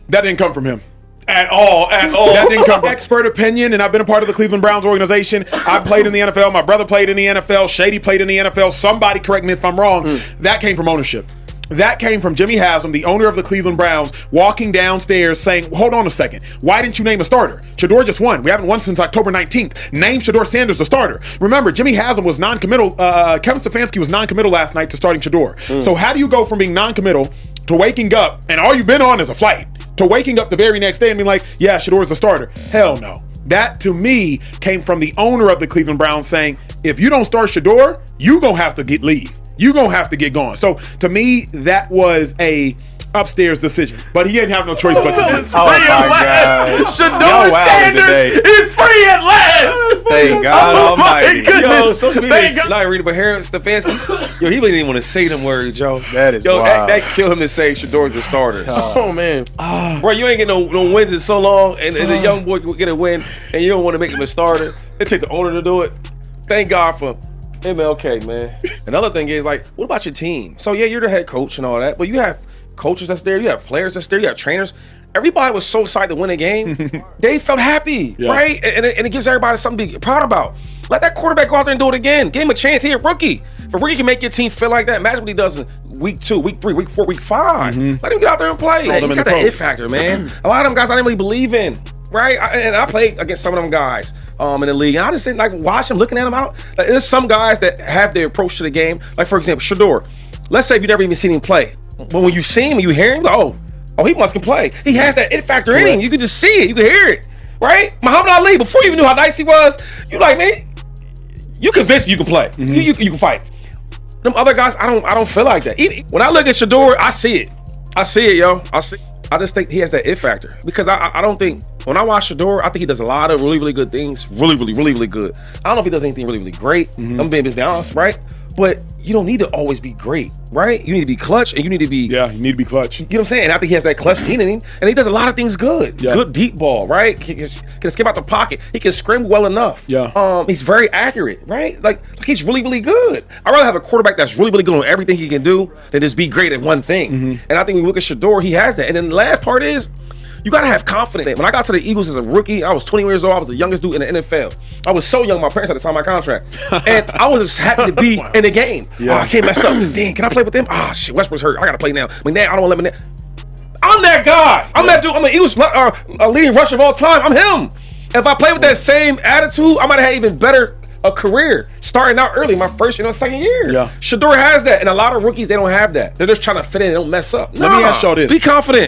That didn't come from him. At all. That didn't come from expert opinion, and I've been a part of the Cleveland Browns organization. I played in the NFL. My brother played in the NFL. Shady played in the NFL. Somebody correct me if I'm wrong. That came from ownership. That came from Jimmy Haslam, the owner of the Cleveland Browns, walking downstairs saying, hold on a second, why didn't you name a starter? Shadeur just won. We haven't won since October 19th. Name Shadeur Sanders the starter. Remember, Jimmy Haslam was non-committal. Kevin Stefanski was non-committal last night to starting Shadeur. So how do you go from being non-committal to waking up, and all you've been on is a flight, to waking up the very next day and being like, yeah, Shadeur's the starter? Hell no. That, to me, came from the owner of the Cleveland Browns saying, if you don't start Shadeur, you gonna have to leave. You gonna have to get going. So to me, that was a upstairs decision, but he didn't have no choice but to do it. Oh my God! Shadeur Sanders is free at last. Thank God Almighty. Yo, social media is not reading, but Harry Stefanski, yo, he really didn't want to say them words, Joe. That is wild. That killed him to say Shadeur's the starter. Oh man, bro, you ain't getting no wins in so long, and the young boy will get a win, and you don't want to make him a starter. It take the owner to do it. Thank God for MLK, man. Another thing is, like, what about your team? So yeah, you're the head coach and all that, but you have coaches that's there, you have players that's there, you have trainers. Everybody was so excited to win a game. They felt happy, right? And it gives everybody something to be proud about. Let that quarterback go out there and do it again. Give him a chance. He a rookie. If a rookie can make your team feel like that, imagine what he does in week 2, week 3, week 4, week 5. Let him get out there and play. He's got that it factor, man. A lot of them guys I didn't really believe in, right? And I played against some of them guys in the league, and I just didn't like watch them, looking at them out. Like, there's some guys that have their approach to the game. Like, for example, Shadeur. Let's say if you never even seen him play, but when you see him, when you hear him, like, oh, he must can play. He has that it factor in him. You can just see it. You can hear it, right? Muhammad Ali, before you even knew how nice he was, you like, man, you convinced me you can play. You can fight. Them other guys, I don't feel like that. When I look at Shadeur, I see it. I see it, yo. I just think he has that it factor, because I don't think, when I watch Shadeur, I think he does a lot of really, really good things. Really, really, really, really good. I don't know if he does anything really, really great. I'm being honest, right? But you don't need to always be great, right? You need to be clutch, and you need to be... Yeah, you need to be clutch. You know what I'm saying? And I think he has that clutch gene in him, and he does a lot of things good. Good deep ball, right? He can skip out the pocket. He can scramble well enough. He's very accurate, right? Like he's really, really good. I'd rather have a quarterback that's really, really good on everything he can do than just be great at one thing. And I think when you look at Shadeur, he has that. And then the last part is, you gotta have confidence. When I got to the Eagles as a rookie, I was 20 years old. I was the youngest dude in the NFL. I was so young, my parents had to sign my contract. And I was just happy to be in the game. Oh, I can't mess up. Dang, can I play with them? Ah, shit, Westbrook's hurt. I gotta play now. I don't want to let me. I'm that guy. I'm that dude. I'm the Eagles leading rusher of all time. I'm him. If I play with that same attitude, I might have had even better a career starting out early, my first, second year. Shadeur has that, and a lot of rookies, they don't have that. They're just trying to fit in and don't mess up. Let me ask y'all this. Be confident.